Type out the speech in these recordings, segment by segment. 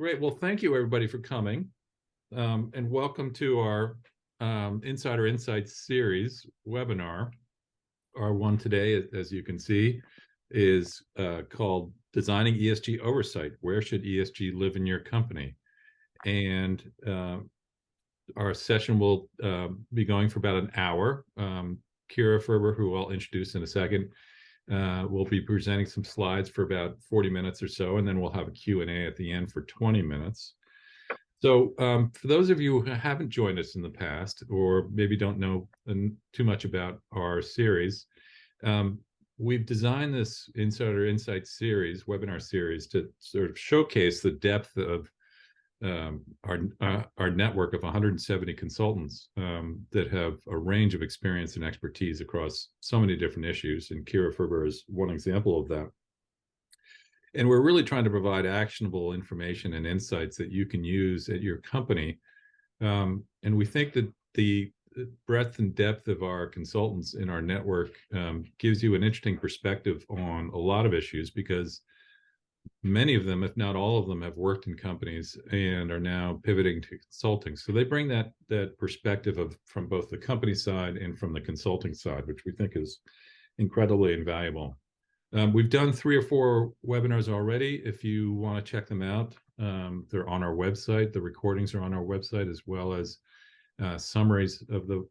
Great. Well, thank you everybody for coming, and welcome to our Insider Insights series webinar. Our one today, as you can see, is called Designing ESG Oversight. Where should ESG live in your company? And our session will be going for about an hour. Kira Ferber, who I'll introduce in a second, we'll be presenting some slides for about 40 minutes or so, and then we'll have a Q&A at the end for 20 minutes. So for those of you who haven't joined us in the past, or maybe don't know too much about our series, we've designed this Insider Insights series, webinar series, to sort of showcase the depth of our network of 170 consultants that have a range of experience and expertise across so many different issues. And Kira Ferber is one example of that. And we're really trying to provide actionable information and insights that you can use at your company. And we think that the breadth and depth of our consultants in our network gives you an interesting perspective on a lot of issues, because many of them, if not all of them, have worked in companies and are now pivoting to consulting. So they bring that perspective from both the company side and from the consulting side, which we think is incredibly invaluable. We've done 3 or 4 webinars already. If you want to check them out, they're on our website. The recordings are on our website, as well as summaries of the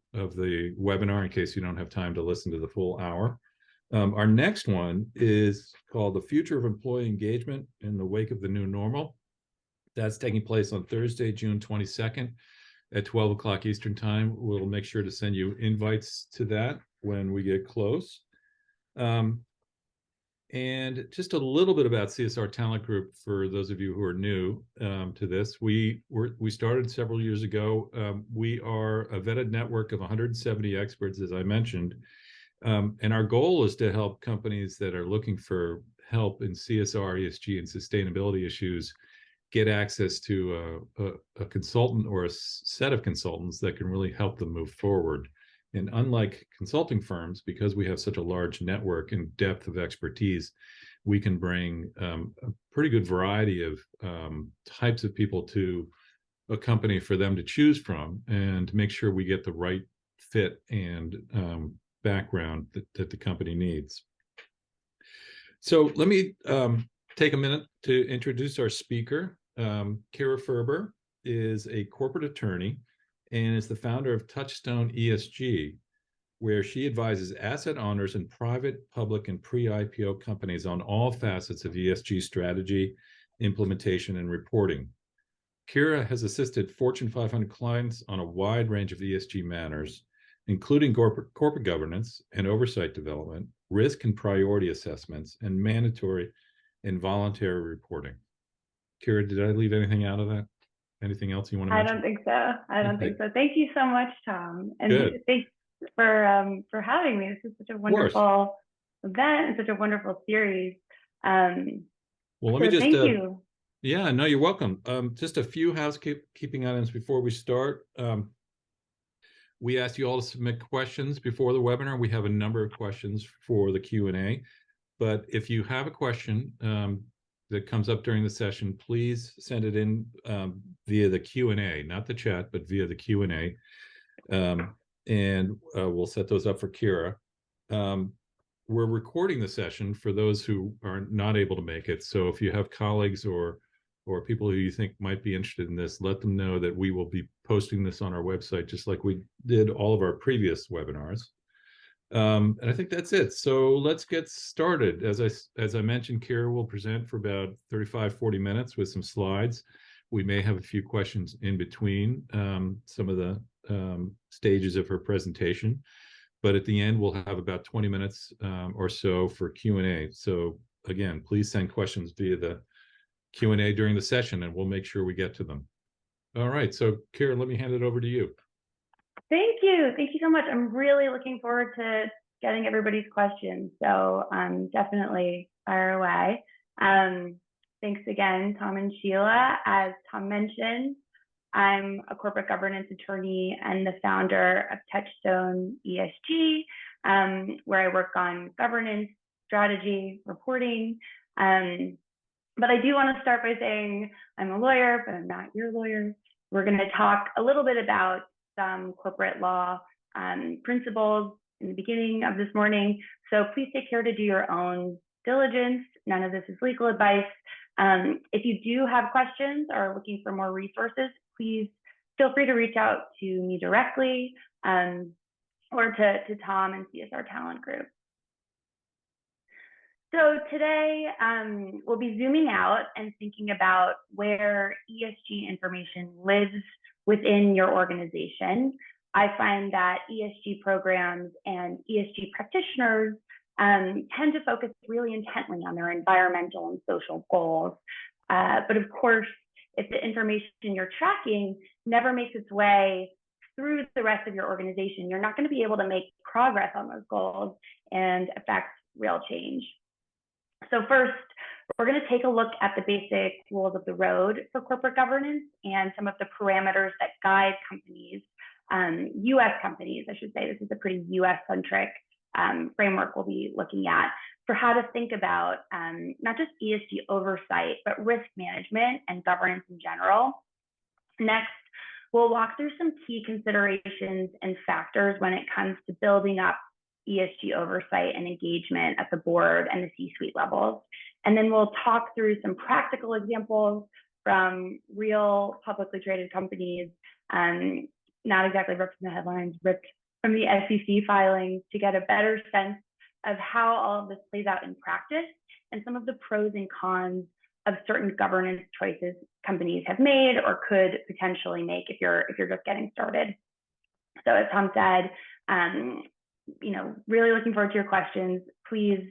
webinar in case you don't have time to listen to the full hour. Our next one is called The Future of Employee Engagement in the Wake of the New Normal. That's taking place on Thursday, June 22nd at 12 o'clock Eastern Time. We'll make sure to send you invites to that when we get close. And just a little bit about CSR Talent Group for those of you who are new to this. We started several years ago. We are a vetted network of 170 experts, as I mentioned. And our goal is to help companies that are looking for help in CSR, ESG, and sustainability issues get access to a consultant or a set of consultants that can really help them move forward. And unlike consulting firms, because we have such a large network and depth of expertise, we can bring a pretty good variety of types of people to a company for them to choose from, and to make sure we get the right fit and background that the company needs. So let me take a minute to introduce our speaker. Kira Ferber is a corporate attorney and is the founder of TOUCHSTONE ESG, where she advises asset owners in private, public, and pre-IPO companies on all facets of ESG strategy, implementation, and reporting. Kira has assisted Fortune 500 clients on a wide range of ESG matters, including corporate governance and oversight development, risk and priority assessments, and mandatory and voluntary reporting. Kira, did I leave anything out of that? Anything else you want to mention? I don't think so. I don't think so. Thank you so much, Tom. And thanks for having me. This is such a wonderful event and such a wonderful series. Well, let me just thank you. Yeah, no, you're welcome. Just a few housekeeping items before we start. We asked you all to submit questions before the webinar. We have a number of questions for the Q&A, but if you have a question that comes up during the session, please send it in via the Q&A, not the chat, but via the Q&A, and we'll set those up for Kira. We're recording the session for those who are not able to make it, so if you have colleagues or people who you think might be interested in this, let them know that we will be posting this on our website, just like we did all of our previous webinars. And I think that's it. So let's get started. As I mentioned, Kira will present for about 35-40 minutes with some slides. We may have a few questions in between some of the stages of her presentation, but at the end we'll have about 20 minutes or so for Q&A. So again, please send questions via the Q&A during the session, and we'll make sure we get to them. All right, so Kira, let me hand it over to you. Thank you. Thank you so much. I'm really looking forward to getting everybody's questions. So definitely fire away. Thanks again, Tom and Sheila. As Tom mentioned, I'm a corporate governance attorney and the founder of TOUCHSTONE ESG, where I work on governance, strategy, reporting. But I do want to start by saying I'm a lawyer, but I'm not your lawyer. We're going to talk a little bit about some corporate law principles in the beginning of this morning. So please take care to do your own diligence. None of this is legal advice. If you do have questions or are looking for more resources, please feel free to reach out to me directly or to Tom and CSR Talent Group. So today we'll be zooming out and thinking about where ESG information lives within your organization. I find that ESG programs and ESG practitioners tend to focus really intently on their environmental and social goals. But of course, if the information you're tracking never makes its way through the rest of your organization, you're not going to be able to make progress on those goals and affect real change. So first, we're going to take a look at the basic rules of the road for corporate governance and some of the parameters that guide companies, US companies, I should say. This is a pretty US-centric framework we'll be looking at for how to think about not just ESG oversight, but risk management and governance in general. Next, we'll walk through some key considerations and factors when it comes to building up ESG oversight and engagement at the board and the C-suite levels. And then we'll talk through some practical examples from real publicly traded companies, not exactly ripped from the headlines, ripped from the SEC filings, to get a better sense of how all of this plays out in practice and some of the pros and cons of certain governance choices companies have made or could potentially make if you're just getting started. So as Tom said, really looking forward to your questions. Please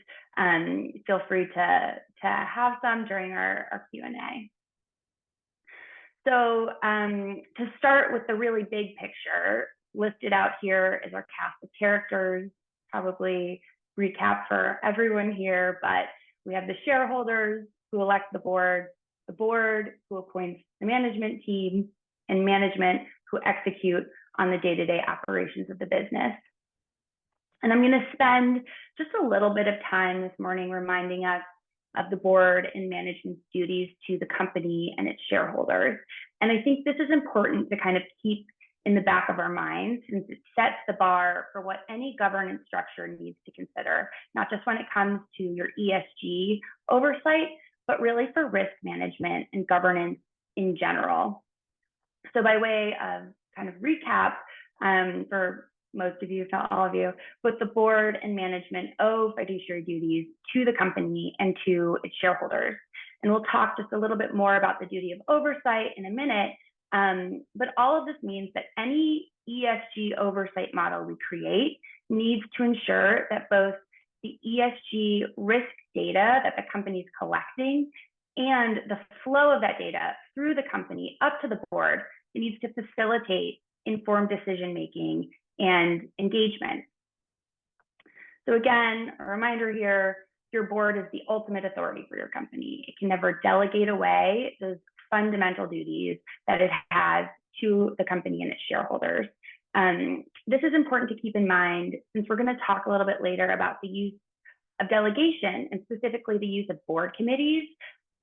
feel free to have some during our Q&A. So to start with the really big picture, listed out here is our cast of characters, probably recap for everyone here, but we have the shareholders who elect the board who appoints the management team, and management who execute on the day-to-day operations of the business. And I'm going to spend just a little bit of time this morning reminding us of the board and management's duties to the company and its shareholders. And I think this is important to kind of keep in the back of our minds, since it sets the bar for what any governance structure needs to consider, not just when it comes to your ESG oversight, but really for risk management and governance in general. So by way of kind of recap, for most of you, if not all of you, both the board and management owe fiduciary duties to the company and to its shareholders. And we'll talk just a little bit more about the duty of oversight in a minute. But all of this means that any ESG oversight model we create needs to ensure that both the ESG risk data that the company is collecting and the flow of that data through the company up to the board, it needs to facilitate informed decision-making and engagement. So again, a reminder here, your board is the ultimate authority for your company. It can never delegate away those fundamental duties that it has to the company and its shareholders. This is important to keep in mind, since we're going to talk a little bit later about the use of delegation and specifically the use of board committees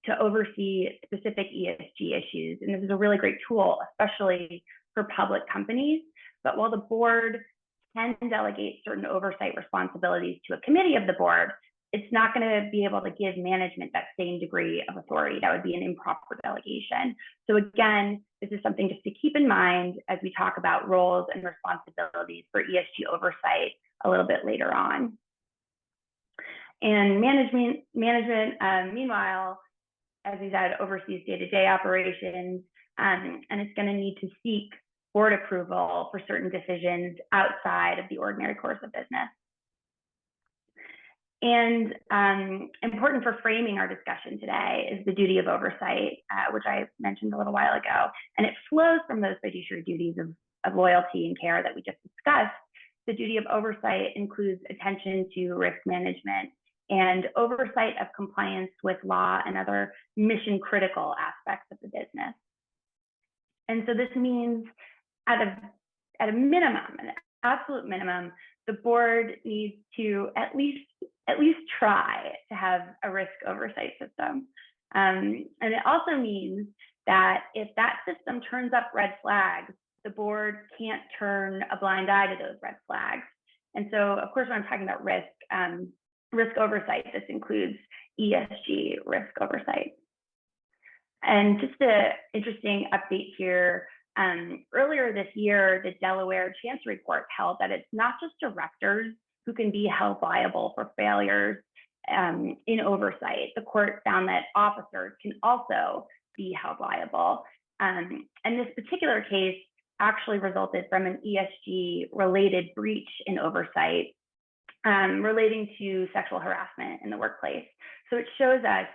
to oversee specific ESG issues. And this is a really great tool, especially for public companies. But while the board can delegate certain oversight responsibilities to a committee of the board, it's not going to be able to give management that same degree of authority. That would be an improper delegation. So again, this is something just to keep in mind as we talk about roles and responsibilities for ESG oversight a little bit later on. And management, meanwhile, as we said, oversees day-to-day operations, and it's going to need to seek board approval for certain decisions outside of the ordinary course of business. And important for framing our discussion today is the duty of oversight, which I mentioned a little while ago. And it flows from those fiduciary duties of loyalty and care that we just discussed. The duty of oversight includes attention to risk management and oversight of compliance with law and other mission critical aspects of the business. And so this means at a minimum, an absolute minimum, the board needs to at least try to have a risk oversight system. And it also means that if that system turns up red flags, the board can't turn a blind eye to those red flags. And so, of course, when I'm talking about risk oversight, this includes ESG risk oversight. And just an interesting update here, earlier this year, the Delaware Chancery Court held that it's not just directors who can be held liable for failures in oversight. The court found that officers can also be held liable. And this particular case actually resulted from an ESG-related breach in oversight relating to sexual harassment in the workplace. So it shows us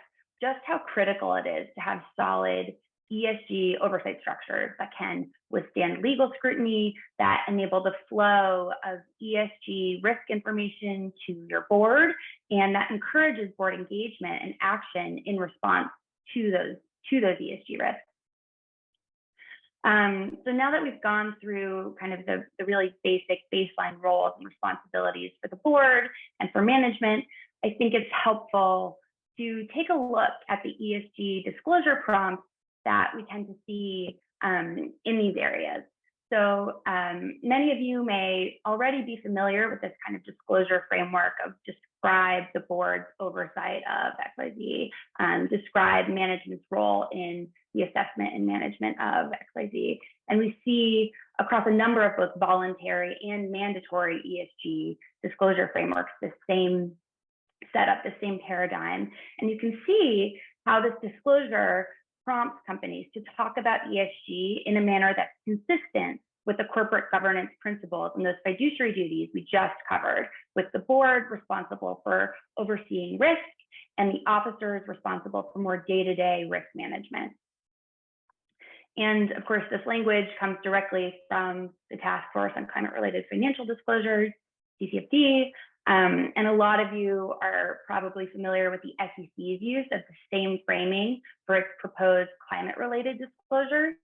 just how critical it is to have solid ESG oversight structures that can withstand legal scrutiny, that enable the flow of ESG risk information to your board, and that encourages board engagement and action in response to those ESG risks. So now that we've gone through kind of the really basic baseline roles and responsibilities for the board and for management, I think it's helpful to take a look at the ESG disclosure prompts that we tend to see in these areas. So many of you may already be familiar with this kind of disclosure framework of describe the board's oversight of XYZ, describe management's role in the assessment and management of XYZ. And we see across a number of both voluntary and mandatory ESG disclosure frameworks the same setup, the same paradigm. And you can see how this disclosure prompts companies to talk about ESG in a manner that's consistent with the corporate governance principles and those fiduciary duties we just covered, with the board responsible for overseeing risk and the officers responsible for more day-to-day risk management. And of course, this language comes directly from the Task Force on Climate-Related Financial Disclosures, TCFD, and a lot of you are probably familiar with the SEC's use of the same framing for its proposed climate-related disclosures.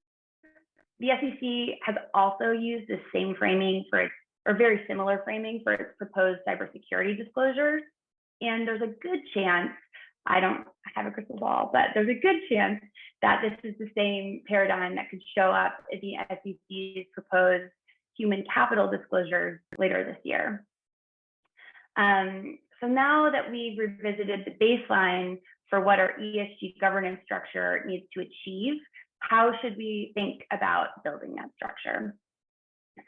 The SEC has also used the same framing for its, or very similar framing for its proposed cybersecurity disclosures. And there's a good chance, I don't have a crystal ball, but there's a good chance that this is the same paradigm that could show up in the SEC's proposed human capital disclosures later this year. So now that we've revisited the baseline for what our ESG governance structure needs to achieve, how should we think about building that structure?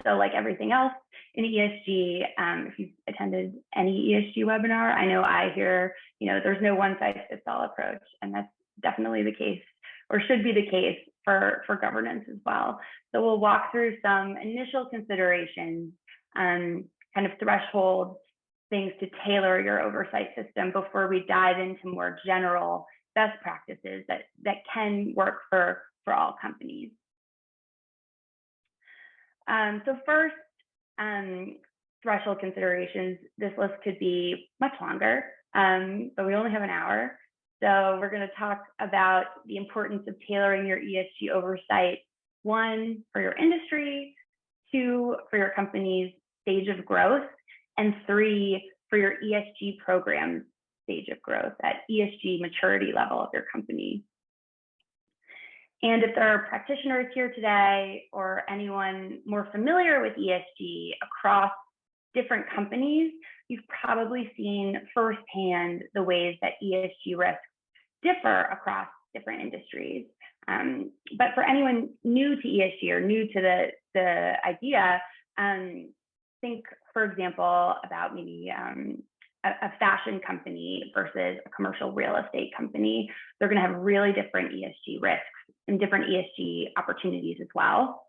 So like everything else in ESG, if you've attended any ESG webinar, I know I hear, there's no one size fits all approach, and that's definitely the case, or should be the case for governance as well. So we'll walk through some initial considerations, kind of threshold things to tailor your oversight system before we dive into more general best practices that can work for all companies. So first, threshold considerations. This list could be much longer, but we only have an hour. So we're going to talk about the importance of tailoring your ESG oversight, 1, for your industry, 2, for your company's stage of growth, and 3, for your ESG program stage of growth, that ESG maturity level of your company. And if there are practitioners here today or anyone more familiar with ESG across different companies, you've probably seen firsthand the ways that ESG risks differ across different industries. But for anyone new to ESG or new to the idea, think, for example, about maybe a fashion company versus a commercial real estate company. They're going to have really different ESG risks and different ESG opportunities as well.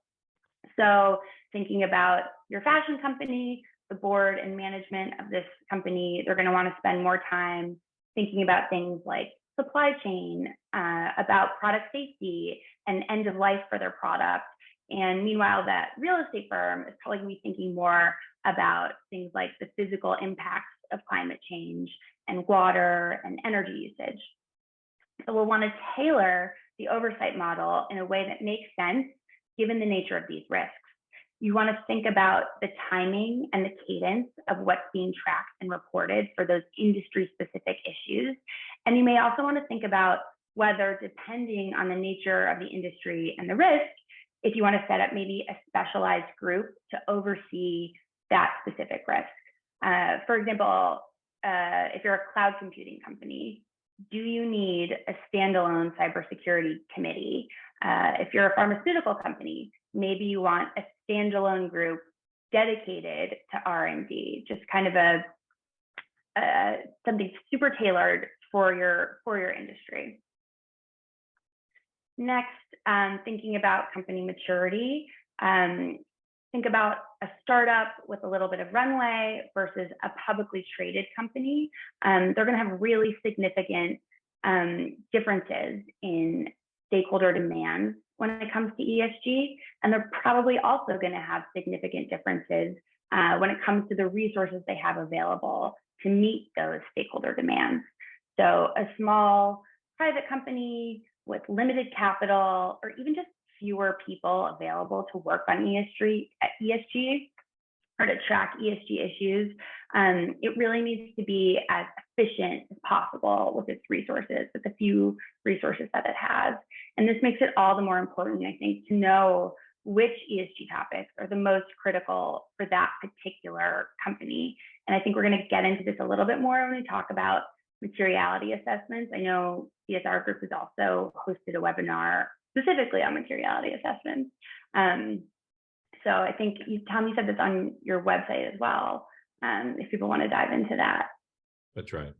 So thinking about your fashion company, the board and management of this company, they're going to want to spend more time thinking about things like supply chain, about product safety and end of life for their product. And meanwhile, that real estate firm is probably going to be thinking more about things like the physical impacts of climate change and water and energy usage. So we'll want to tailor the oversight model in a way that makes sense given the nature of these risks. You want to think about the timing and the cadence of what's being tracked and reported for those industry-specific issues. And you may also want to think about whether, depending on the nature of the industry and the risk, if you want to set up maybe a specialized group to oversee that specific risk. For example, if you're a cloud computing company, do you need a standalone cybersecurity committee? If you're a pharmaceutical company, maybe you want a standalone group dedicated to R&D, just kind of something super tailored for your industry. Next, thinking about company maturity, think about a startup with a little bit of runway versus a publicly traded company. They're going to have really significant differences in stakeholder demands when it comes to ESG, and they're probably also going to have significant differences when it comes to the resources they have available to meet those stakeholder demands. So a small private company with limited capital, or even just fewer people available to work on ESG or to track ESG issues, it really needs to be as efficient as possible with its resources, with the few resources that it has. And this makes it all the more important, I think, to know which ESG topics are the most critical for that particular company. And I think we're going to get into this a little bit more when we talk about materiality assessments. I know CSR Group has also hosted a webinar specifically on materiality assessments. So I think, Tom, you said this on your website as well, if people want to dive into that. That's right.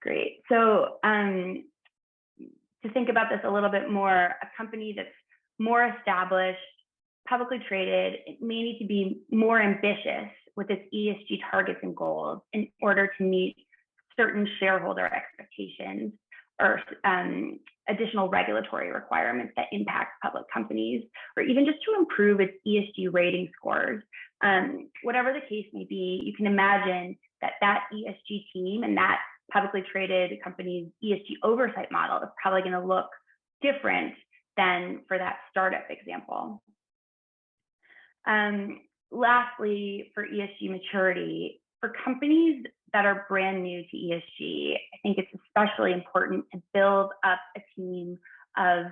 Great. So to think about this a little bit more, a company that's more established, publicly traded, it may need to be more ambitious with its ESG targets and goals in order to meet certain shareholder expectations or additional regulatory requirements that impact public companies, or even just to improve its ESG rating scores. Whatever the case may be, you can imagine that that ESG team and that publicly traded company's ESG oversight model is probably going to look different than for that startup example. Lastly, for ESG maturity, for companies that are brand new to ESG, I think it's especially important to build up a team of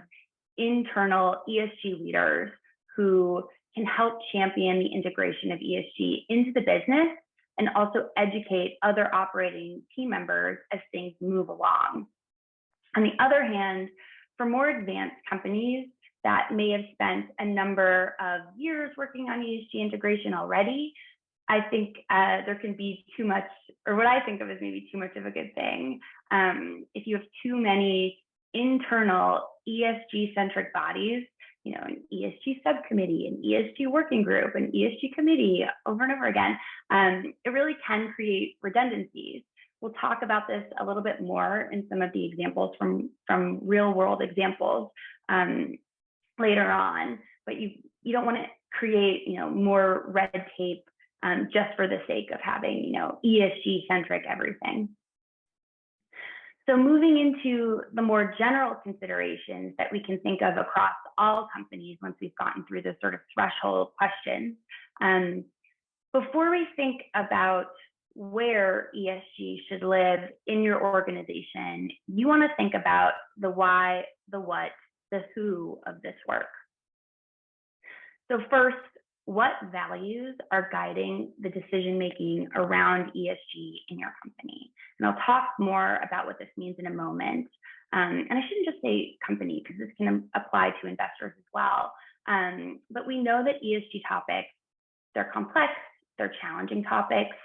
internal ESG leaders who can help champion the integration of ESG into the business and also educate other operating team members as things move along. On the other hand, for more advanced companies that may have spent a number of years working on ESG integration already, I think there can be too much, or what I think of as maybe too much of a good thing. If you have too many internal ESG-centric bodies, you know, an ESG subcommittee, an ESG working group, an ESG committee over and over again, it really can create redundancies. We'll talk about this a little bit more in some of the examples from real world examples later on, but you don't want to create, you know, more red tape just for the sake of having, you know, ESG centric everything. So moving into the more general considerations that we can think of across all companies once we've gotten through this sort of threshold questions. Before we think about where ESG should live in your organization, you want to think about the why, the what, the who of this work. So first, what values are guiding the decision-making around ESG in your company? And I'll talk more about what this means in a moment. And I shouldn't just say company, because this can apply to investors as well. But we know that ESG topics, they're complex, they're challenging topics.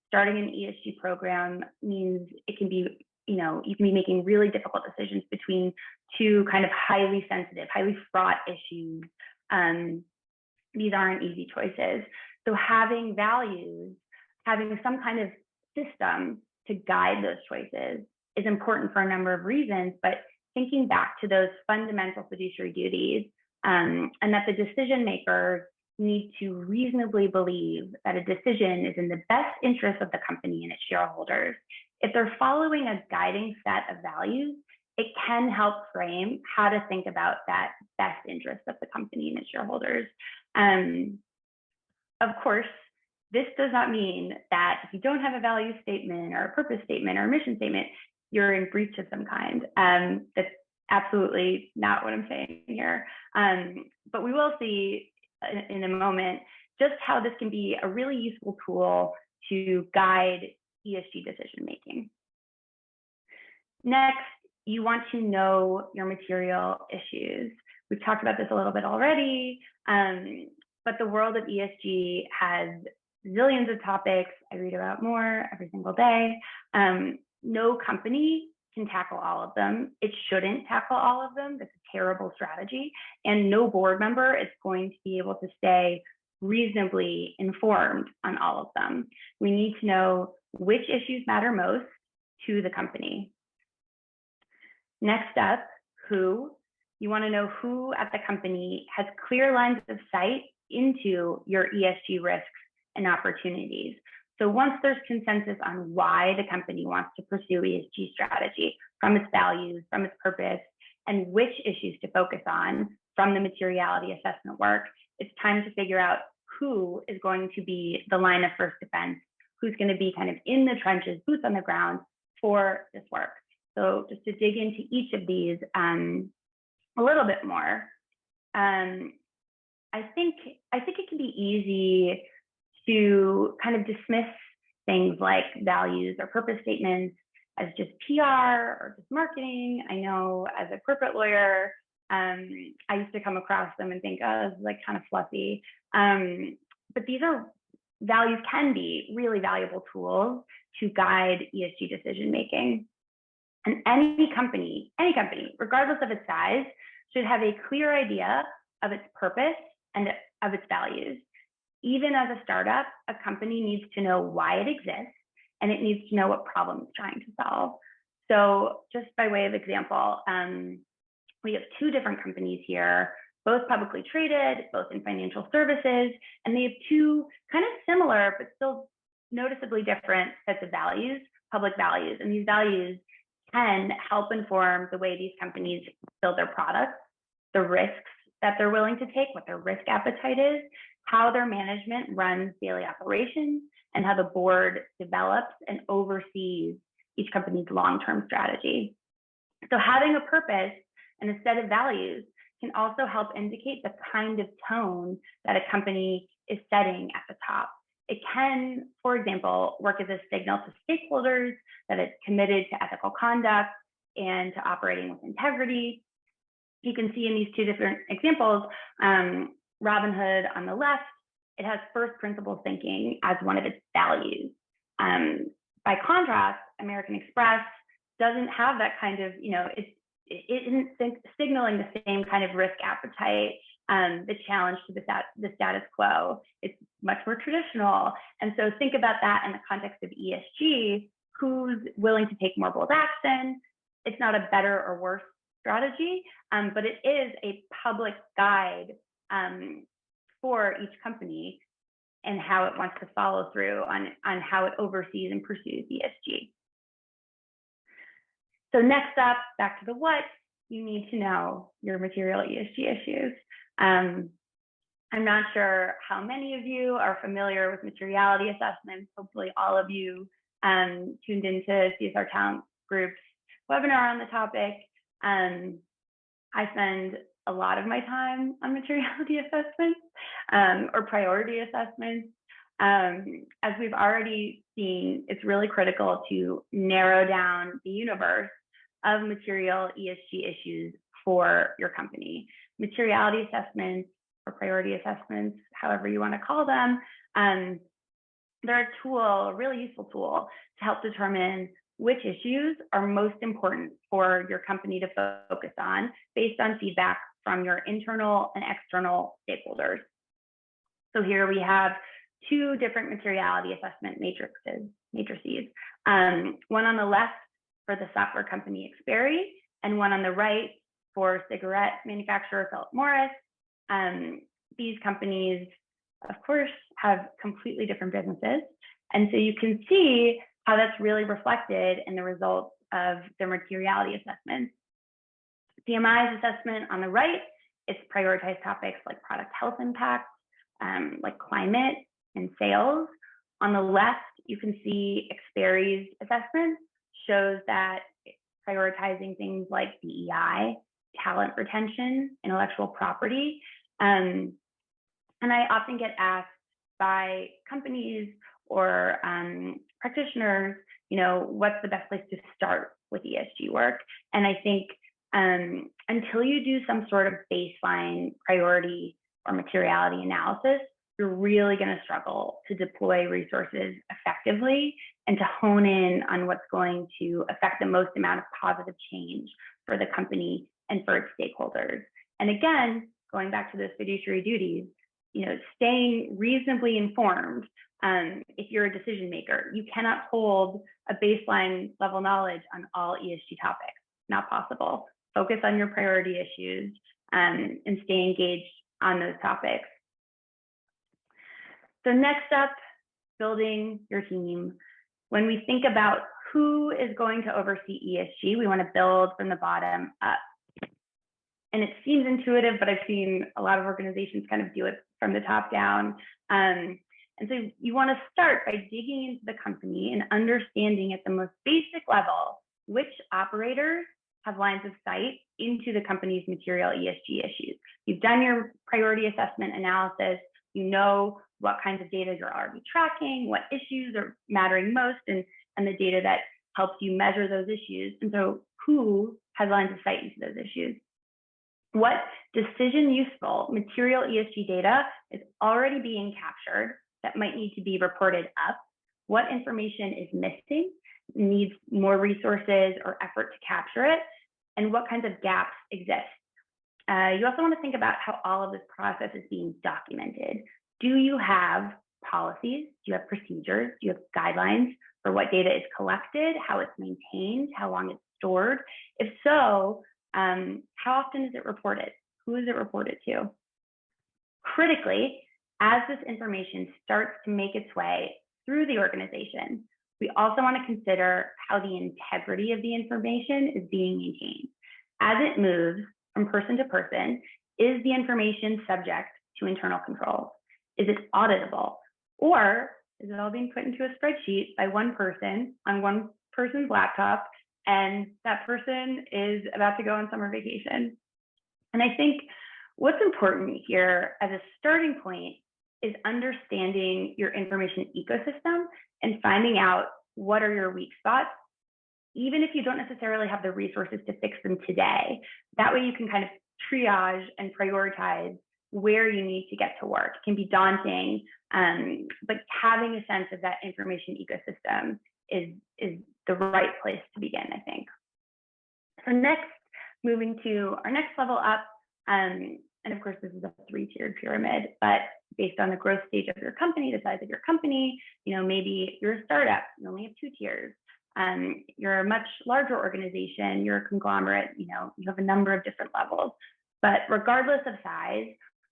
Starting an ESG program means it can be, you know, you can be making really difficult decisions between two kind of highly sensitive, highly fraught issues. These aren't easy choices. So having values, having some kind of system to guide those choices is important for a number of reasons, but thinking back to those fundamental fiduciary duties, and that the decision makers need to reasonably believe that a decision is in the best interest of the company and its shareholders. If they're following a guiding set of values, it can help frame how to think about that best interest of the company and its shareholders. Of course, this does not mean that if you don't have a value statement or a purpose statement or a mission statement, you're in breach of some kind. That's absolutely not what I'm saying here. But we will see in a moment just how this can be a really useful tool to guide ESG decision making. Next, you want to know your material issues. We've talked about this a little bit already, but the world of ESG has zillions of topics. I read about more every single day. No company can tackle all of them. It shouldn't tackle all of them. That's a terrible strategy. And no board member is going to be able to stay reasonably informed on all of them. We need to know which issues matter most to the company. Next up, who. You want to know who at the company has clear lines of sight into your ESG risks and opportunities. So once there's consensus on why the company wants to pursue ESG strategy, from its values, from its purpose, and which issues to focus on from the materiality assessment work, it's time to figure out who is going to be the line of first defense, who's going to be kind of in the trenches, boots on the ground for this work. So just to dig into each of these a little bit more, I think it can be easy to kind of dismiss things like values or purpose statements as just PR or just marketing. I know as a corporate lawyer, I used to come across them and think, oh, this is like kind of fluffy. But these values can be really valuable tools to guide ESG decision making. And any company, regardless of its size, should have a clear idea of its purpose and of its values. Even as a startup, a company needs to know why it exists, and it needs to know what problem it's trying to solve. So just by way of example, we have two different companies here, both publicly traded, both in financial services, and they have two kind of similar, but still noticeably different sets of values, public values. And these values can help inform the way these companies build their products, the risks that they're willing to take, what their risk appetite is, how their management runs daily operations, and how the board develops and oversees each company's long-term strategy. So having a purpose and a set of values can also help indicate the kind of tone that a company is setting at the top. It can, for example, work as a signal to stakeholders that it's committed to ethical conduct and to operating with integrity. You can see in these two different examples, Robinhood on the left, it has first principles thinking as one of its values. By contrast, American Express doesn't have that kind of, it isn't signaling the same kind of risk appetite, the challenge to the status quo. It's much more traditional. And so think about that in the context of ESG, who's willing to take more bold action. It's not a better or worse strategy, but it is a public guide for each company and how it wants to follow through on how it oversees and pursues ESG. So next up, back to the what, you need to know your material ESG issues. I'm not sure how many of you are familiar with materiality assessments. Hopefully all of you tuned into CSR Talent Group's webinar on the topic. I spend a lot of my time on materiality assessments or priority assessments. As we've already seen, it's really critical to narrow down the universe of material ESG issues for your company. Materiality assessments or priority assessments, however you want to call them, they're a really useful tool to help determine which issues are most important for your company to focus on based on feedback from your internal and external stakeholders. So here we have two different materiality assessment matrices. One on the left for the software company Xperi, and one on the right for cigarette manufacturer Philip Morris. These companies, of course, have completely different businesses. And so you can see how that's really reflected in the results of their materiality assessments. CMI's assessment on the right, it's prioritized topics like product health impact, like climate and sales. On the left, you can see Xperi's assessment shows that prioritizing things like DEI, talent retention, intellectual property. And I often get asked by companies or practitioners, what's the best place to start with ESG work? And I think until you do some sort of baseline priority or materiality analysis, you're really going to struggle to deploy resources effectively and to hone in on what's going to affect the most amount of positive change for the company and for its stakeholders. And again, going back to those fiduciary duties, staying reasonably informed. If you're a decision maker, you cannot hold a baseline level knowledge on all ESG topics. Not possible. Focus on your priority issues and stay engaged on those topics. So next up, building your team. When we think about who is going to oversee ESG, we want to build from the bottom up. And it seems intuitive, but I've seen a lot of organizations kind of do it from the top down. And so you want to start by digging into the company and understanding at the most basic level which operators have lines of sight into the company's material ESG issues. You've done your priority assessment analysis, you know what kinds of data you're already tracking, what issues are mattering most, and the data that helps you measure those issues. And so who has lines of sight into those issues? What decision useful material ESG data is already being captured that might need to be reported up? What information is missing, needs more resources or effort to capture it? And what kinds of gaps exist? You also want to think about how all of this process is being documented. Do you have policies? Do you have procedures? Do you have guidelines for what data is collected, how it's maintained, how long it's stored? If so, how often is it reported? Who is it reported to? Critically, as this information starts to make its way through the organization, we also want to consider how the integrity of the information is being maintained. As it moves from person to person, is the information subject to internal controls? Is it auditable? Or is it all being put into a spreadsheet by one person on one person's laptop, and that person is about to go on summer vacation? And I think what's important here as a starting point is understanding your information ecosystem and finding out what are your weak spots, even if you don't necessarily have the resources to fix them today. That way you can kind of triage and prioritize where you need to get to work. It can be daunting, but having a sense of that information ecosystem is the right place to begin, I think. So next, moving to our next level up, and of course this is a 3-tiered pyramid, but based on the growth stage of your company, the size of your company, maybe you're a startup, you only have 2 tiers. You're a much larger organization, you're a conglomerate, you have a number of different levels. But regardless of size,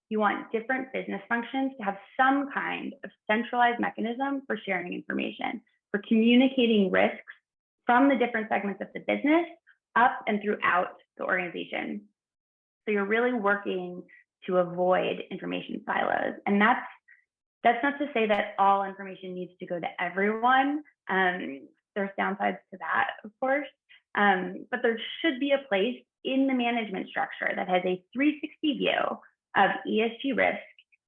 you want different business functions to have some kind of centralized mechanism for sharing information, for communicating risks from the different segments of the business up and throughout the organization. So you're really working to avoid information silos. And that's not to say that all information needs to go to everyone. There's downsides to that, of course, but there should be a place in the management structure that has a 360 view of ESG risk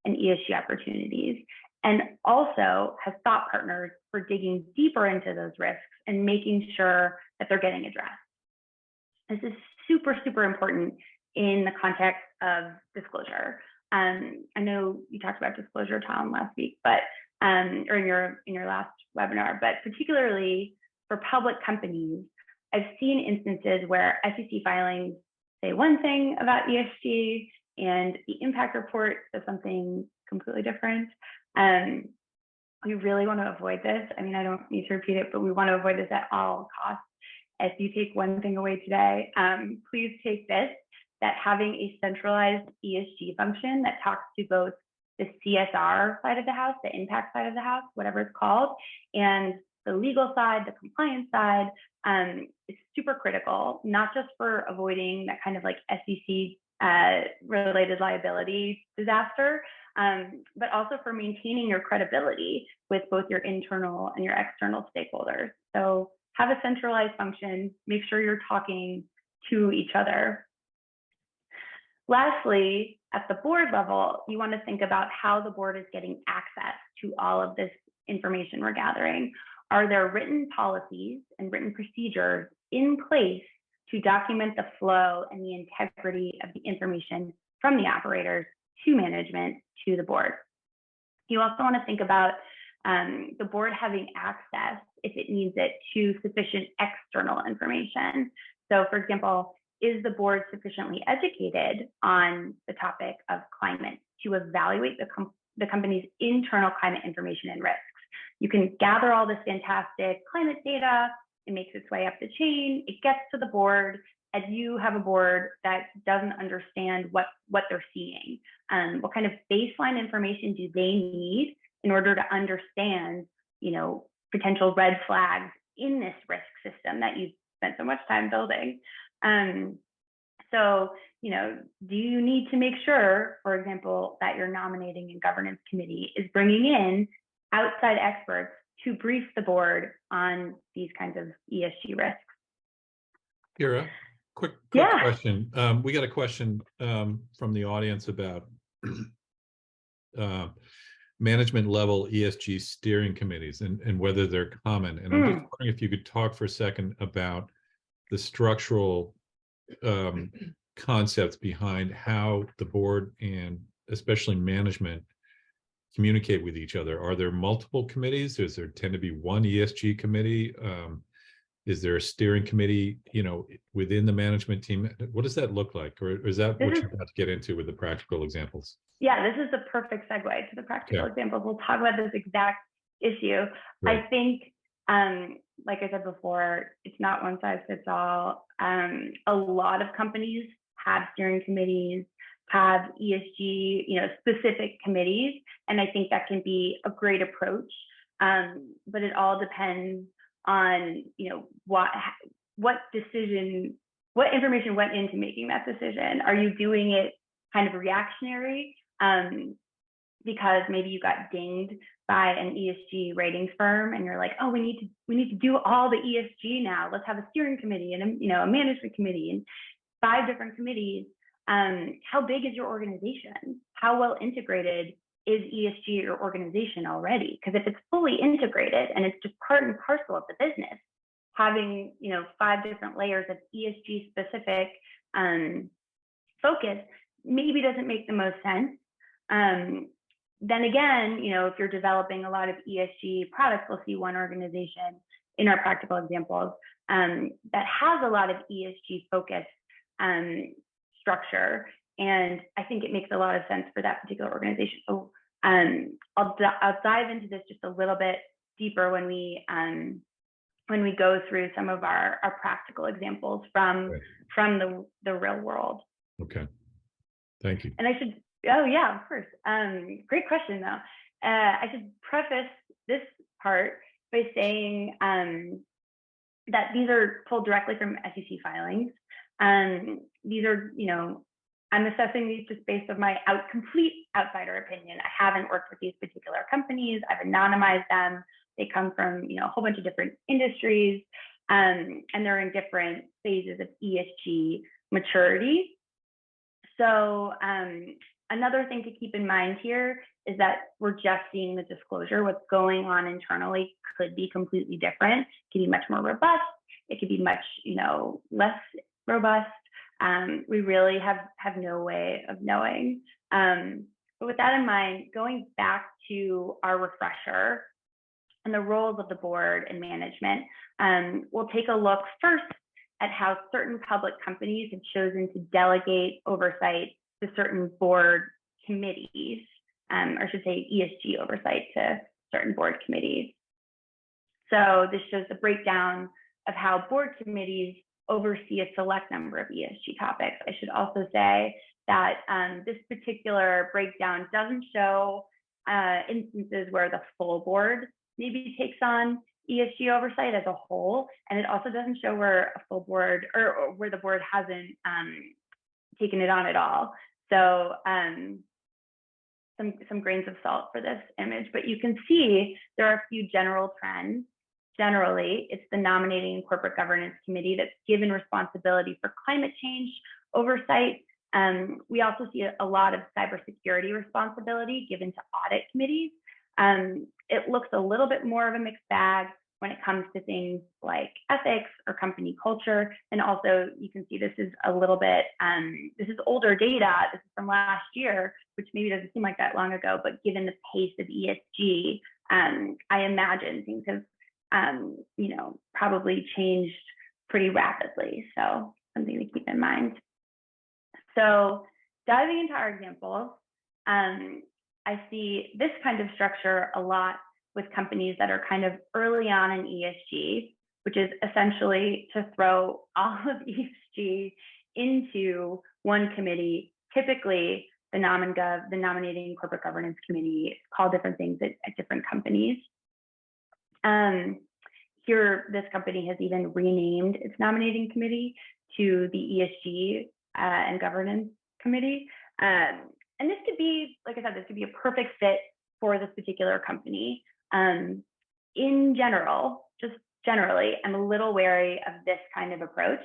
and ESG opportunities, and also has thought partners for digging deeper into those risks and making sure that they're getting addressed. This is super, super important in the context of disclosure. I know you talked about disclosure, Tom, last week, but or in your last webinar, but particularly for public companies, I've seen instances where SEC filings say one thing about ESG and the impact report says something completely different. We really want to avoid this. I mean, I don't need to repeat it, but we want to avoid this at all costs. If you take one thing away today, please take this, that having a centralized ESG function that talks to both the CSR side of the house, the impact side of the house, whatever it's called, and the legal side, the compliance side, is super critical, not just for avoiding that kind of like SEC related liability disaster, but also for maintaining your credibility with both your internal and your external stakeholders. So have a centralized function, make sure you're talking to each other. Lastly, at the board level, you want to think about how the board is getting access to all of this information we're gathering. Are there written policies and written procedures in place to document the flow and the integrity of the information from the operators to management to the board? You also want to think about the board having access, if it needs it, to sufficient external information. So, for example, is the board sufficiently educated on the topic of climate to evaluate the company's internal climate information and risks? You can gather all this fantastic climate data, it makes its way up the chain, it gets to the board, and you have a board that doesn't understand what they're seeing. What kind of baseline information do they need in order to understand, potential red flags in this risk system that you've spent so much time building? So, do you need to make sure, for example, that your nominating and governance committee is bringing in outside experts to brief the board on these kinds of ESG risks? Kira, quick question. We got a question from the audience about management level ESG steering committees and whether they're common. And I'm just wondering if you could talk for a second about the structural concepts behind how the board and especially management communicate with each other. Are there multiple committees? Does there tend to be one ESG committee? Is there a steering committee, within the management team? What does that look like? Or is that what you're about to get into with the practical examples? Yeah, this is the perfect segue to the practical examples. We'll talk about this exact issue. Right. I think, like I said before, it's not one size fits all. A lot of companies have steering committees, have ESG, specific committees, and I think that can be a great approach. But it all depends on, what information went into making that decision. Are you doing it kind of reactionary because maybe you got dinged by an ESG ratings firm and you're like, oh, we need to do all the ESG now. Let's have a steering committee and a management committee and 5 different committees. How big is your organization? How well integrated is ESG your organization already? Because if it's fully integrated and it's just part and parcel of the business, having 5 different layers of ESG specific focus maybe doesn't make the most sense. Then again, if you're developing a lot of ESG products, we'll see one organization in our practical examples that has a lot of ESG focus structure, and I think it makes a lot of sense for that particular organization. So I'll dive into this just a little bit deeper when we go through some of our practical examples from the real world. Okay, thank you. And I should, oh yeah, of course. Great question though. I should preface this part by saying that these are pulled directly from SEC filings. These are, I'm assessing these just based on my complete outsider opinion. I haven't worked with these particular companies. I've anonymized them. They come from, a whole bunch of different industries, and they're in different phases of ESG maturity. So another thing to keep in mind here is that we're just seeing the disclosure. What's going on internally could be completely different. It could be much more robust. It could be much, less robust. We really have no way of knowing. But with that in mind, going back to our refresher and the roles of the board and management, we'll take a look first at how certain public companies have chosen to delegate oversight to certain board committees, or I should say ESG oversight to certain board committees. So this shows the breakdown of how board committees oversee a select number of ESG topics. I should also say that this particular breakdown doesn't show instances where the full board maybe takes on ESG oversight as a whole, and it also doesn't show where a full board or where the board hasn't taken it on at all. So some grains of salt for this image, but you can see there are a few general trends generally, it's the Nominating and Corporate Governance Committee that's given responsibility for climate change oversight. We also see a lot of cybersecurity responsibility given to audit committees. It looks a little bit more of a mixed bag when it comes to things like ethics or company culture. And also you can see this is a little bit, this is older data, this is from last year, which maybe doesn't seem like that long ago, but given the pace of ESG, I imagine things have, probably changed pretty rapidly. So something to keep in mind. So diving into our examples, I see this kind of structure a lot with companies that are kind of early on in ESG, which is essentially to throw all of ESG into one committee, typically the Nom and Gov, the Nominating Corporate Governance Committee, call different things at different companies. Here, this company has even renamed its nominating committee to the ESG and Governance Committee. And this could be, like I said, this could be a perfect fit for this particular company. In general, just generally, I'm a little wary of this kind of approach.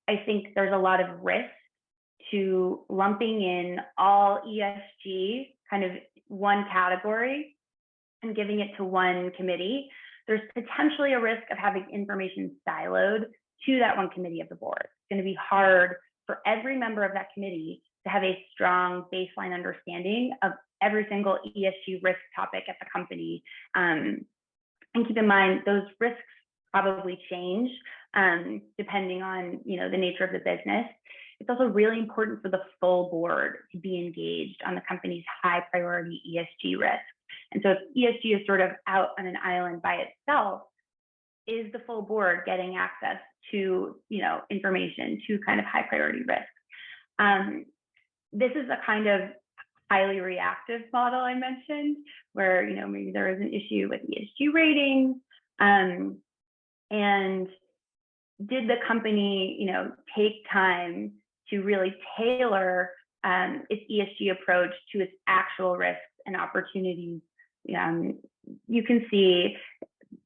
I think there's a lot of risk to lumping in all ESG kind of one category and giving it to one committee. There's potentially a risk of having information siloed to that one committee of the board. It's going to be hard for every member of that committee to have a strong baseline understanding of every single ESG risk topic at the company. And keep in mind, those risks probably change depending on the nature of the business. It's also really important for the full board to be engaged on the company's high priority ESG risks. And so if ESG is sort of out on an island by itself, is the full board getting access to information, to kind of high priority risks? This is a kind of highly reactive model I mentioned, where maybe there is an issue with ESG ratings, and did the company take time to really tailor its ESG approach to its actual risks and opportunities? You can see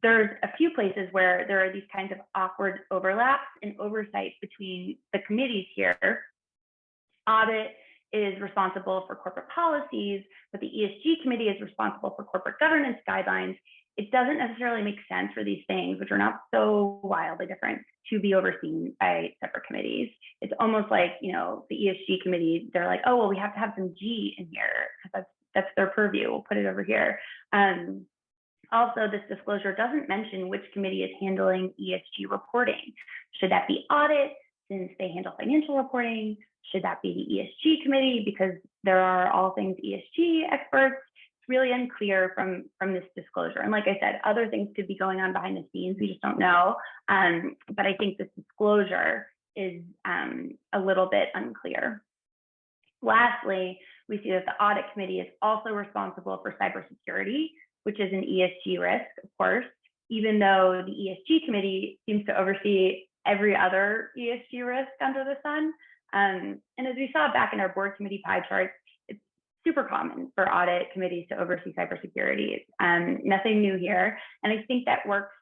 there's a few places where there are these kinds of awkward overlaps in oversight between the committees here. Audit is responsible for corporate policies, but the ESG committee is responsible for corporate governance guidelines. It doesn't necessarily make sense for these things, which are not so wildly different, to be overseen by separate committees. It's almost like, the ESG committee, they're like, oh, well, we have to have some G in here because that's their purview. We'll put it over here. Also, this disclosure doesn't mention which committee is handling ESG reporting. Should that be audit, since they handle financial reporting? Should that be the ESG committee, because there are all things ESG experts? It's really unclear from this disclosure. And like I said, other things could be going on behind the scenes. We just don't know. But I think this disclosure is a little bit unclear. Lastly, we see that the audit committee is also responsible for cybersecurity, which is an ESG risk, of course, even though the ESG committee seems to oversee every other ESG risk under the sun. And as we saw back in our board committee pie charts, it's super common for audit committees to oversee cybersecurity. Nothing new here. And I think that works,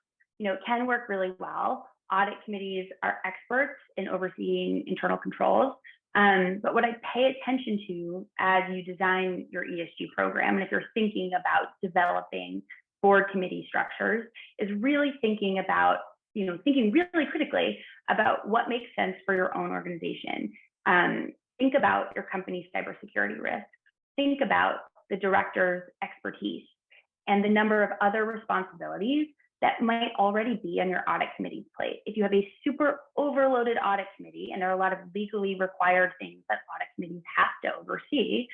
can work really well. Audit committees are experts in overseeing internal controls. But what I pay attention to as you design your ESG program, and if you're thinking about developing board committee structures, is really thinking about, thinking really critically about what makes sense for your own organization. Think about your company's cybersecurity risk. Think about the director's expertise and the number of other responsibilities that might already be on your audit committee's plate. If you have a super overloaded audit committee, and there are a lot of legally required things that audit committees have to oversee,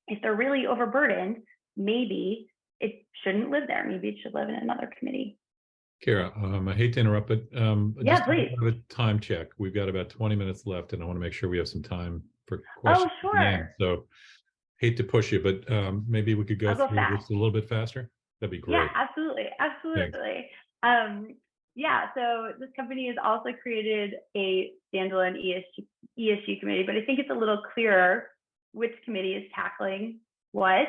if they're really overburdened, maybe it shouldn't live there. Maybe it should live in another committee. Kara, I hate to interrupt, but yeah, please. Have a time check. We've got about 20 minutes left, and I want to make sure we have some time for questions. Oh, sure. So, hate to push you, but maybe we could go through this a little bit faster. That'd be great. Yeah, absolutely. Yeah, so this company has also created a standalone ESG committee, but I think it's a little clearer which committee is tackling what.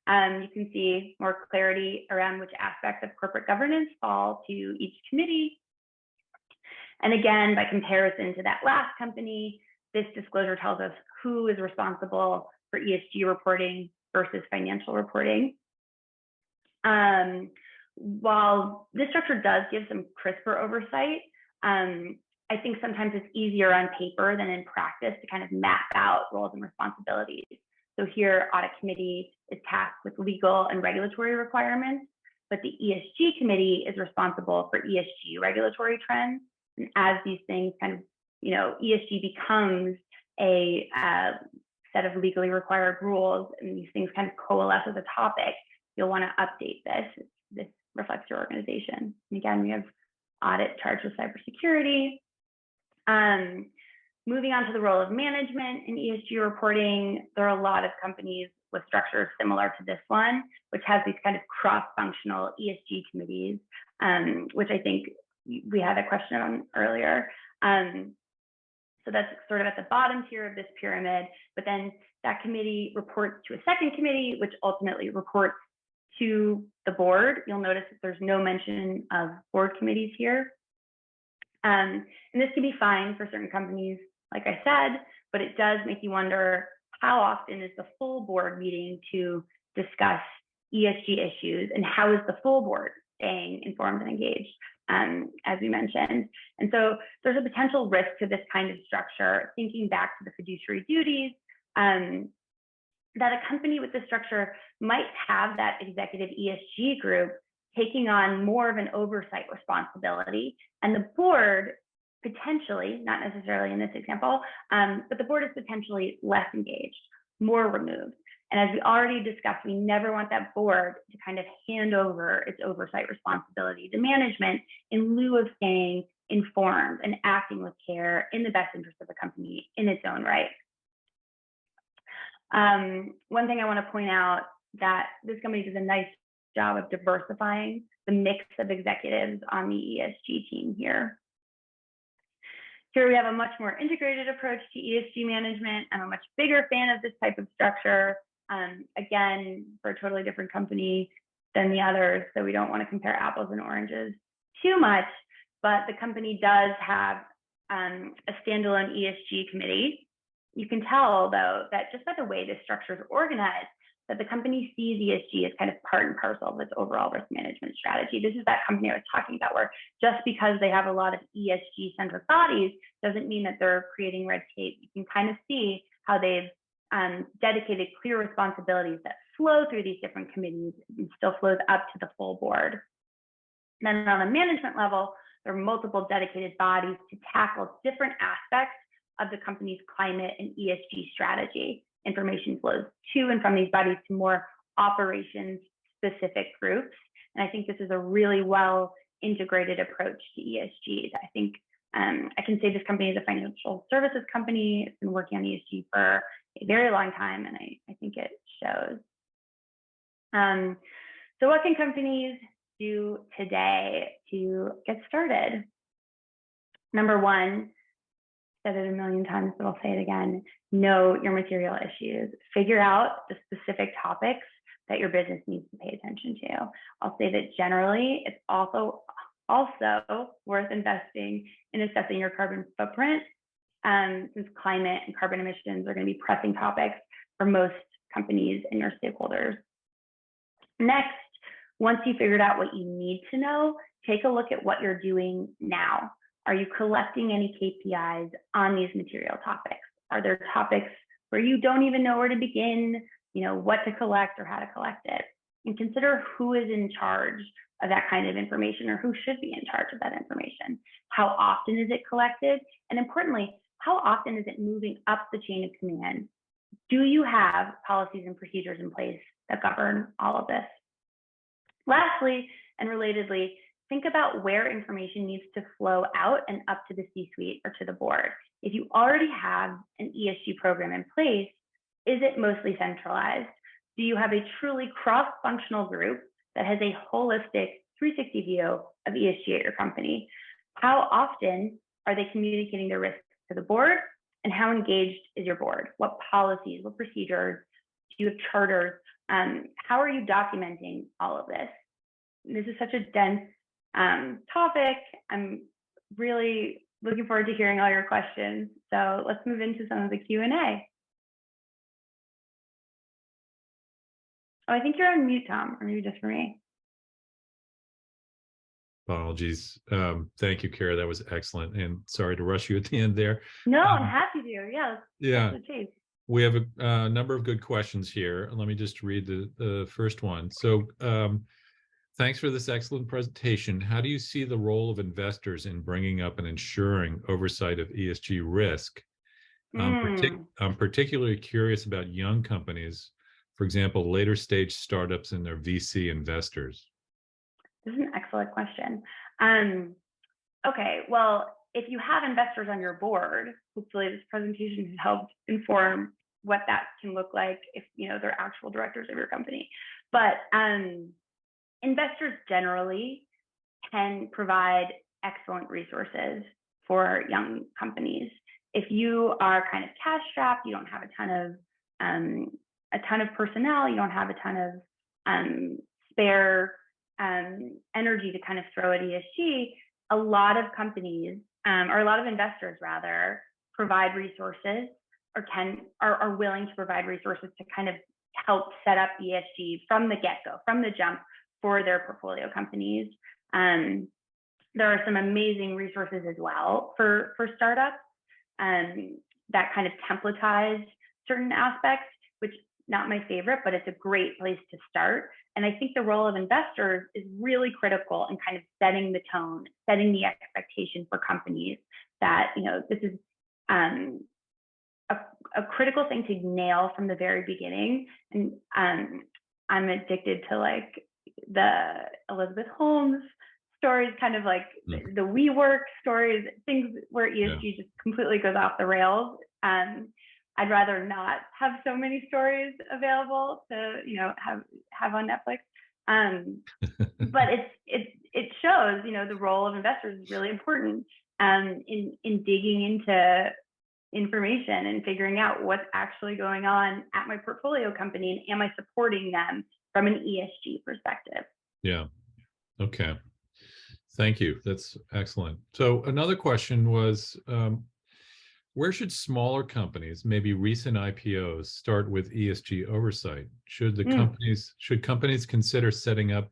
You can see more clarity around which aspects of corporate governance fall to each committee. And again, by comparison to that last company, this disclosure tells us who is responsible for ESG reporting versus financial reporting. While this structure does give some crisper oversight, I think sometimes it's easier on paper than in practice to kind of map out roles and responsibilities. So here, audit committee is tasked with legal and regulatory requirements, but the ESG committee is responsible for ESG regulatory trends. And as these things kind of, ESG becomes a set of legally required rules, and these things kind of coalesce as a topic, you'll want to update this. This reflects your organization. And again, we have audit charged with cybersecurity. Moving on to the role of management in ESG reporting, there are a lot of companies with structures similar to this one, which has these kind of cross-functional ESG committees, which I think we had a question on earlier. So that's sort of at the bottom tier of this pyramid, but then that committee reports to a second committee, which ultimately reports to the board. You'll notice that there's no mention of board committees here. And this can be fine for certain companies, like I said, but it does make you wonder, how often is the full board meeting to discuss ESG issues, and how is the full board staying informed and engaged, as we mentioned. And so there's a potential risk to this kind of structure, thinking back to the fiduciary duties, that a company with this structure might have that executive ESG group taking on more of an oversight responsibility, and the board potentially, not necessarily in this example, but the board is potentially less engaged, more removed. And as we already discussed, we never want that board to kind of hand over its oversight responsibility to management in lieu of staying informed and acting with care in the best interest of the company in its own right. One thing I want to point out, that this company does a nice job of diversifying the mix of executives on the ESG team here. Here we have a much more integrated approach to ESG management. I'm a much bigger fan of this type of structure. Again, for a totally different company than the others, so we don't want to compare apples and oranges too much, but the company does have a standalone ESG committee. You can tell, though, that just by the way this structure is organized, that the company sees ESG as kind of part and parcel of its overall risk management strategy. This is that company I was talking about, where just because they have a lot of ESG-centric bodies doesn't mean that they're creating red tape. You can kind of see how they've dedicated clear responsibilities that flow through these different committees and still flows up to the full board. Then on a management level, there are multiple dedicated bodies to tackle different aspects of the company's climate and ESG strategy. Information flows to and from these bodies to more operations-specific groups. And I think this is a really well integrated approach to ESG. I think I can say this company is a financial services company. It's been working on ESG for a very long time, and I think it shows. So what can companies do today to get started? Number one, said it a million times, but I'll say it again, know your material issues. Figure out the specific topics that your business needs to pay attention to. I'll say that generally, it's also worth investing in assessing your carbon footprint, since climate and carbon emissions are going to be pressing topics for most companies and your stakeholders. Next, once you figured out what you need to know, take a look at what you're doing now. Are you collecting any KPIs on these material topics? Are there topics where you don't even know where to begin, what to collect or how to collect it? And consider who is in charge of that kind of information, or who should be in charge of that information. How often is it collected? And importantly, how often is it moving up the chain of command? Do you have policies and procedures in place that govern all of this? Lastly, and relatedly, think about where information needs to flow out and up to the C-suite or to the board. If you already have an ESG program in place, is it mostly centralized? Do you have a truly cross-functional group that has a holistic 360 view of ESG at your company? How often are they communicating their risks to the board? And how engaged is your board? What policies, what procedures? Do you have charters How are you documenting all of this? This is such a dense topic. I'm really looking forward to hearing all your questions. So let's move into some of the Q&A. Oh, I think you're on mute, Tom, or maybe just for me. Apologies. Thank you, Kara. That was excellent. And sorry to rush you at the end there. No, I'm happy to. Yeah. We have a number of good questions here. Let me just read the first one. So thanks for this excellent presentation. How do you see the role of investors in bringing up and ensuring oversight of ESG risk? I'm particularly curious about young companies, for example, later stage startups and their VC investors. This is an excellent question. Okay, well, if you have investors on your board, hopefully this presentation has helped inform what that can look like if they're actual directors of your company. But investors generally can provide excellent resources for young companies. If you are kind of cash strapped, you don't have a ton of personnel, you don't have a ton of spare energy to kind of throw at ESG, a lot of companies, or a lot of investors rather, provide resources or are willing to provide resources to kind of help set up ESG from the get-go, from the jump for their portfolio companies. There are some amazing resources as well for startups that kind of templatize certain aspects, which not my favorite, but it's a great place to start. And I think the role of investors is really critical in kind of setting the tone, setting the expectation for companies that, this is a critical thing to nail from the very beginning. And I'm addicted to like the Elizabeth Holmes stories, kind of like the WeWork stories, things where ESG just completely goes off the rails. I'd rather not have so many stories available to have on Netflix. But it shows the role of investors is really important in digging into information and figuring out what's actually going on at my portfolio company, and am I supporting them from an ESG perspective? Yeah. Okay. Thank you. That's excellent. So another question was, where should smaller companies, maybe recent IPOs, start with ESG oversight? Should companies consider setting up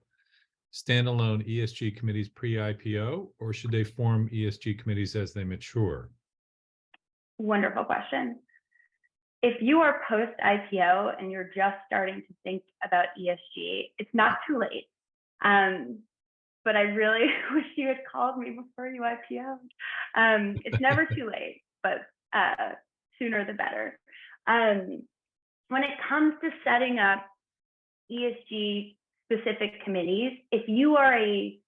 standalone ESG committees pre-IPO, or should they form ESG committees as they mature? Wonderful question. If you are post-IPO and you're just starting to think about ESG, it's not too late. But I really wish you had called me before you IPO'd. It's never too late, but sooner the better. When it comes to setting up ESG specific committees, if you're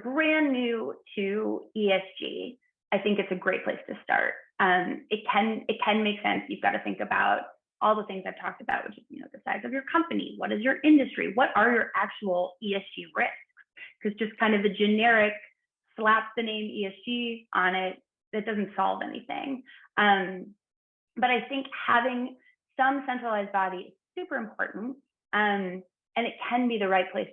brand new to ESG, I think it's a great place to start. It can make sense. You've got to think about all the things I've talked about, which is the size of your company, what is your industry, what are your actual ESG risks? Because just kind of the generic slap the name ESG on it, that doesn't solve anything. But I think having some centralized body is super important, and it can be the right place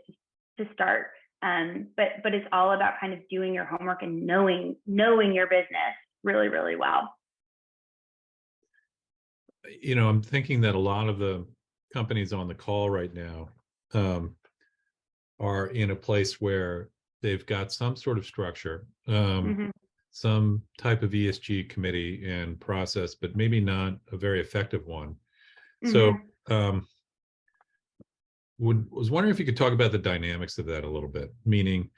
to start. But it's all about kind of doing your homework and knowing your business really, really well. I'm thinking that a lot of the companies on the call right now are in a place where they've got some sort of structure, some type of ESG committee and process, but maybe not a very effective one. So was wondering if you could talk about the dynamics of that a little bit, meaning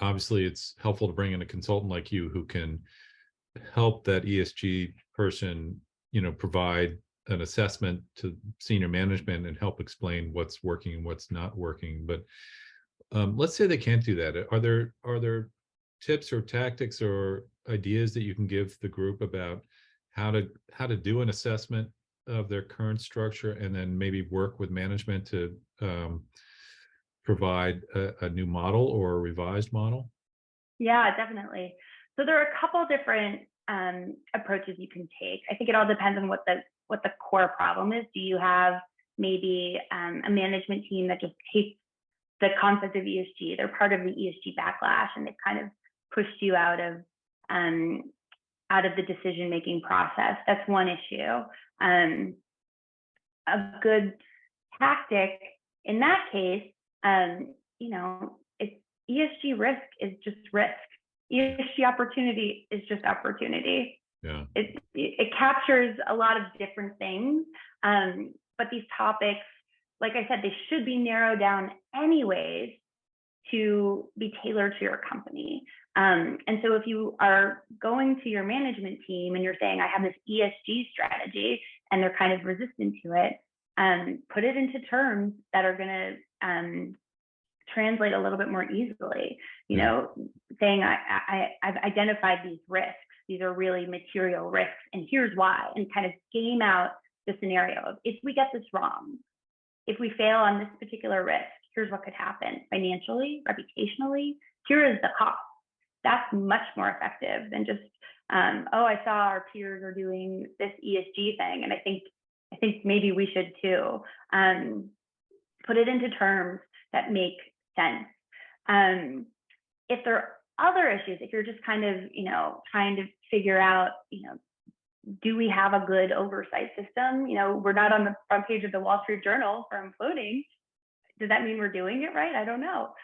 obviously it's helpful to bring in a consultant like you who can help that ESG person, provide an assessment to senior management and help explain what's working and what's not working. But let's say they can't do that. Are there tips or tactics or ideas that you can give the group about how to do an assessment of their current structure and then maybe work with management to provide a new model or a revised model? Yeah, definitely. So there are a couple different approaches you can take. I think it all depends on what what the core problem is. Do you have maybe a management team that just hates the concept of ESG? They're part of the ESG backlash, and they've kind of pushed you out of the decision-making process. That's one issue. A good tactic in that case, it's ESG risk is just risk. ESG opportunity is just opportunity. Yeah. It captures a lot of different things, but these topics, like I said, they should be narrowed down anyways to be tailored to your company. And so if you are going to your management team and you're saying, I have this ESG strategy, and they're kind of resistant to it, put it into terms that are going to translate a little bit more easily. Saying I've identified these risks. These are really material risks, and here's why, and kind of game out the scenario of, if we get this wrong, if we fail on this particular risk, here's what could happen financially, reputationally. Here is the cost. That's much more effective than just, I saw our peers are doing this ESG thing, and I think maybe we should too. Put it into terms that make sense. If there are other issues, if you're just kind of, trying to figure out, do we have a good oversight system? We're not on the front page of the Wall Street Journal for imploding. Does that mean we're doing it right? I don't know.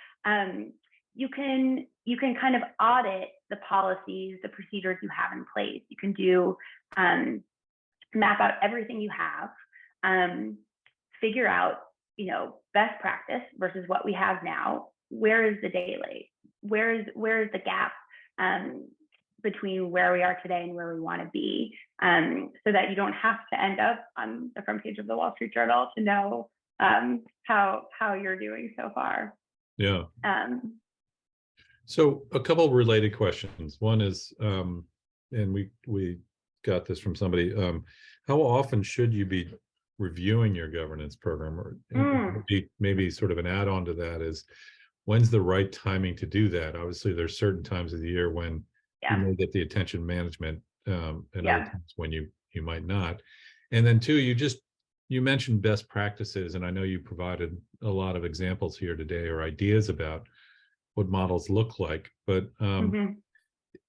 You can kind of audit the policies, the procedures you have in place. You can do map out everything you have, figure out, best practice versus what we have now. Where is the daily? Where is the gap between where we are today and where we want to be, so that you don't have to end up on the front page of the Wall Street Journal to know how you're doing so far. Yeah. So a couple of related questions. One is, and we got this from somebody. How often should you be reviewing your governance program? Or maybe sort of an add-on to that is, when's the right timing to do that? Obviously, there's certain times of the year when you may get the attention management, and other times when you might not. And then two, you mentioned best practices, and I know you provided a lot of examples here today, or ideas about what models look like. But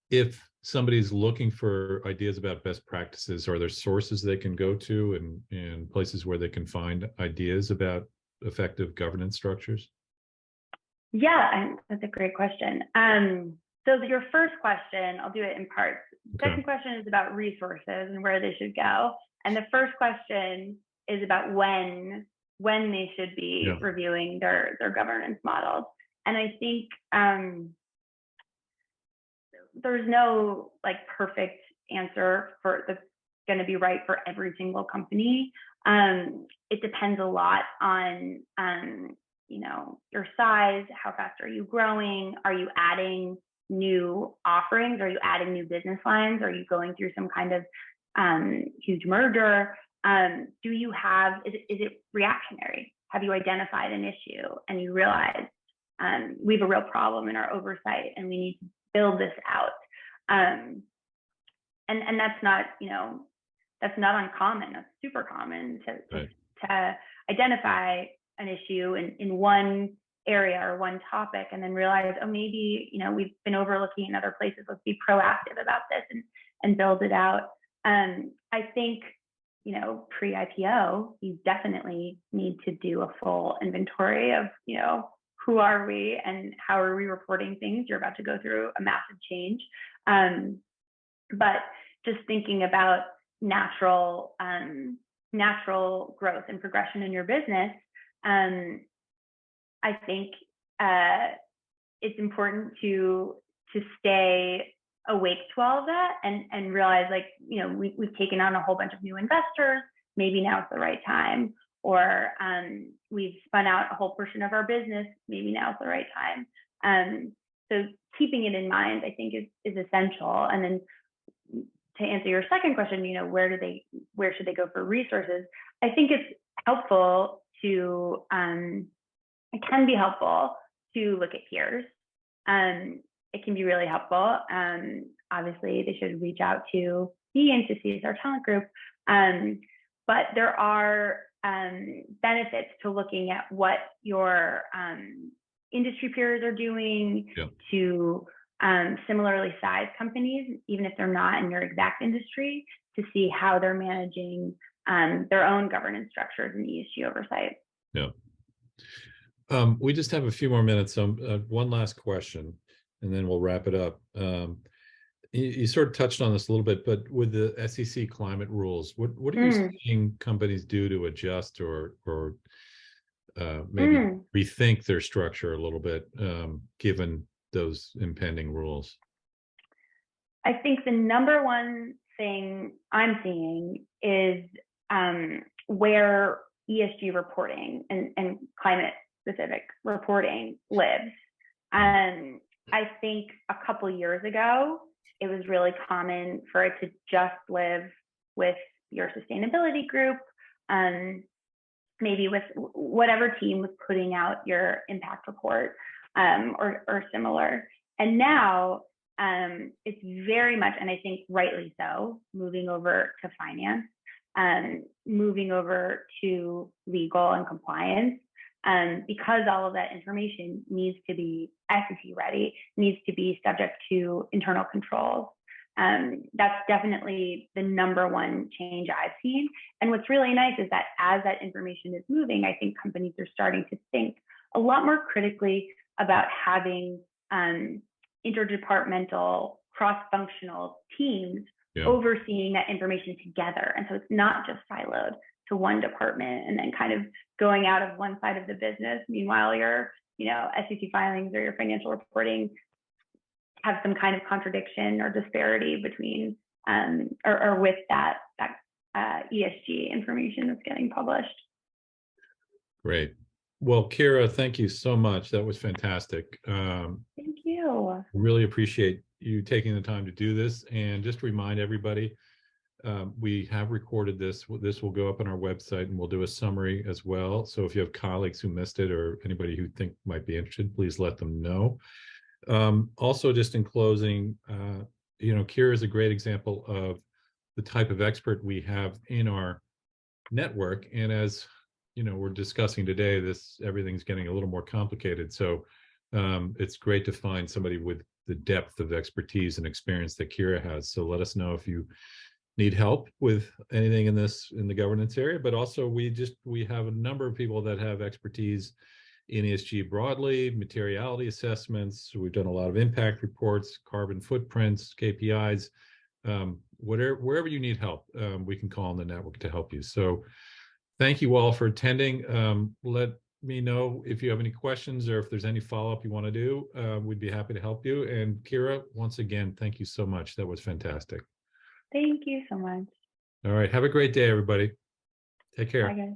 if somebody's looking for ideas about best practices, are there sources they can go to and places where they can find ideas about effective governance structures? Yeah, and that's a great question. So your first question, I'll do it in parts. Okay. Second question is about resources and where they should go. And the first question is about when they should be reviewing their governance models. And I think there's no perfect answer that's going to be right for every single company. It depends a lot on your size, how fast are you growing, are you adding new offerings, are you adding new business lines, are you going through some kind of huge merger? Do you have, is it reactionary? Have you identified an issue and you realize we have a real problem in our oversight and we need to build this out? And that's not, that's not uncommon. That's super common to identify an issue in one area or one topic and then realize, oh, maybe, we've been overlooking in other places. Let's be proactive about this and build it out. I think, pre-IPO, you definitely need to do a full inventory of, who are we and how are we reporting things? You're about to go through a massive change. But just thinking about natural growth and progression in your business, I think it's important to stay awake to all of that and realize, we've taken on a whole bunch of new investors. Maybe now is the right time. Or we've spun out a whole portion of our business. Maybe now is the right time. So keeping it in mind, I think, is essential. And then to answer your second question, where should they go for resources? I think it's helpful to, it can be helpful to look at peers. It can be really helpful. Obviously, they should reach out to me and to CSR Talent Group. but there are benefits to looking at what your industry peers are doing, Yeah. to similarly sized companies, even if they're not in your exact industry, to see how they're managing their own governance structures and ESG oversight. Yeah. We just have a few more minutes. So one last question, and then we'll wrap it up. You sort of touched on this a little bit, but with the SEC climate rules, what are you seeing companies do to adjust or maybe rethink their structure a little bit, given those impending rules? I think the number one thing I'm seeing is where ESG reporting and climate specific reporting lives. I think a couple years ago, it was really common for it to just live with your sustainability group, maybe with whatever team was putting out your impact report, or similar. And now it's very much, and I think rightly so, moving over to finance, moving over to legal and compliance, because all of that information needs to be SEC ready, needs to be subject to internal controls. That's definitely the number one change I've seen. And what's really nice is that as that information is moving, I think companies are starting to think a lot more critically about having interdepartmental, cross-functional teams overseeing that information together. And so it's not just siloed to one department and then kind of going out of one side of the business. Meanwhile, your SEC filings or your financial reporting have some kind of contradiction or disparity between or with that ESG information that's getting published. Great. Well, Kira, thank you so much. That was fantastic. Thank you. Really appreciate you taking the time to do this. And just to remind everybody, we have recorded this. This will go up on our website, and we'll do a summary as well. So if you have colleagues who missed it or anybody who think might be interested, please let them know. Also, just in closing, Kira is a great example of the type of expert we have in our network. And as we're discussing today, everything's getting a little more complicated. So it's great to find somebody with the depth of expertise and experience that Kira has. So let us know if you need help with anything in the governance area. But also we have a number of people that have expertise in ESG broadly, materiality assessments. We've done a lot of impact reports, carbon footprints, KPIs, wherever you need help, we can call on the network to help you. So thank you all for attending. Let me know if you have any questions or if there's any follow-up you want to do. We'd be happy to help you. And Kira, once again, thank you so much. That was fantastic. Thank you so much. All right. Have a great day, everybody. Take care. Bye, guys.